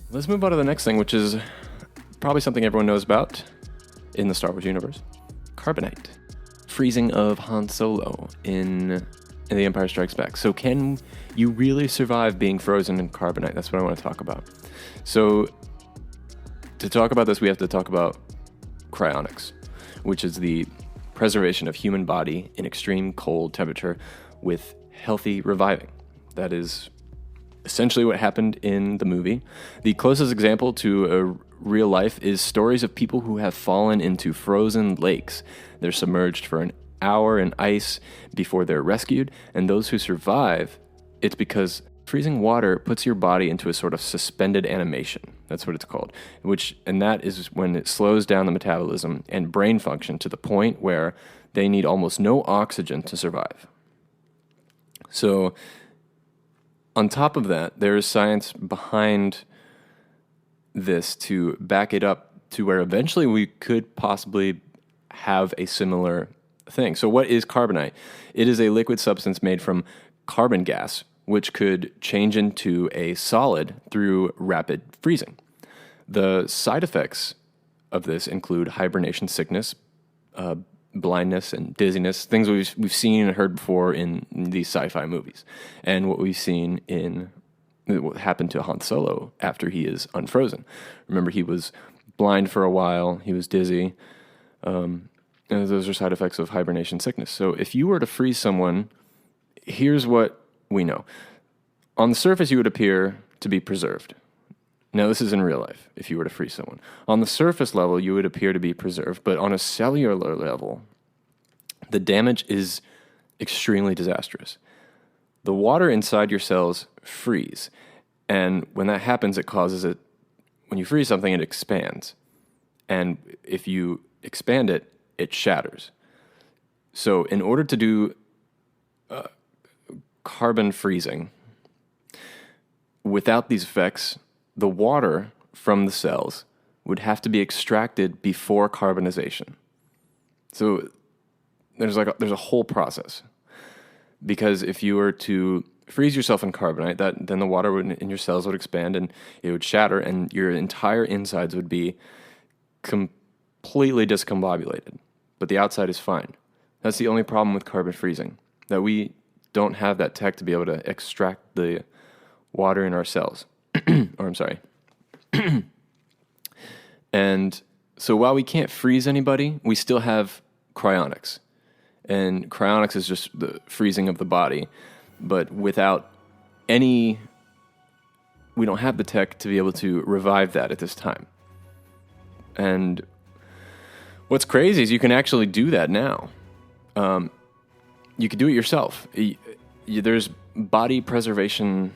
Let's move on to the next thing, which is probably something everyone knows about in the Star Wars universe. Carbonite. Freezing of Han Solo in The Empire Strikes Back. So can you really survive being frozen in carbonite? That's what I want to talk about. So to talk about this, we have to talk about cryonics, which is the preservation of human body in extreme cold temperature with healthy reviving. That is essentially what happened in the movie. The closest example to real life is stories of people who have fallen into frozen lakes. They're submerged for an hour in ice before they're rescued, and those who survive, it's because freezing water puts your body into a sort of suspended animation. That's what it's called. And that is when it slows down the metabolism and brain function to the point where they need almost no oxygen to survive. So on top of that, there is science behind this to back it up to where eventually we could possibly have a similar thing. So what is carbonite? It is a liquid substance made from carbon gas, which could change into a solid through rapid freezing. The side effects of this include hibernation sickness, blindness, and dizziness, things we've seen and heard before in these sci-fi movies, and what we've seen in what happened to Han Solo after he is unfrozen. Remember, he was blind for a while, he was dizzy, and those are side effects of hibernation sickness. So if you were to freeze someone, here's what we know. On the surface, you would appear to be preserved. Now, this is in real life, if you were to freeze someone. On the surface level, you would appear to be preserved, but on a cellular level, the damage is extremely disastrous. The water inside your cells freeze, and when that happens, it causes it, when you freeze something, it expands. And if you expand it, it shatters. So in order to do carbon freezing, without these effects, the water from the cells would have to be extracted before carbonization. So there's a whole process. Because if you were to freeze yourself in carbonite, then the water in your cells would expand and it would shatter, and your entire insides would be completely discombobulated. But the outside is fine. That's the only problem with carbon freezing, that we don't have that tech to be able to extract the water in our cells. And so while we can't freeze anybody, we still have cryonics. And cryonics is just the freezing of the body, but without we don't have the tech to be able to revive that at this time. And what's crazy is you can actually do that now. You could do it yourself. There's body preservation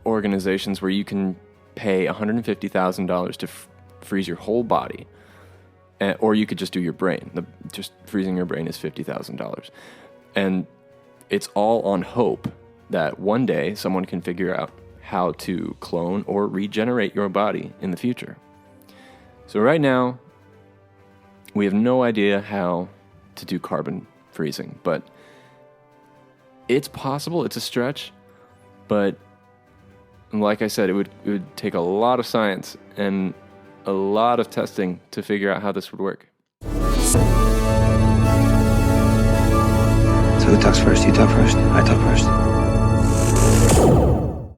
organizations where you can pay $150,000 to freeze your whole body, or you could just do your brain. Just freezing your brain is $50,000, and it's all on hope that one day someone can figure out how to clone or regenerate your body in the future. So right now, we have no idea how to do carbon freezing, but it's possible. It's a stretch, but like I said, it would take a lot of science and a lot of testing to figure out how this would work. So who talks first? You talk first? I talk first.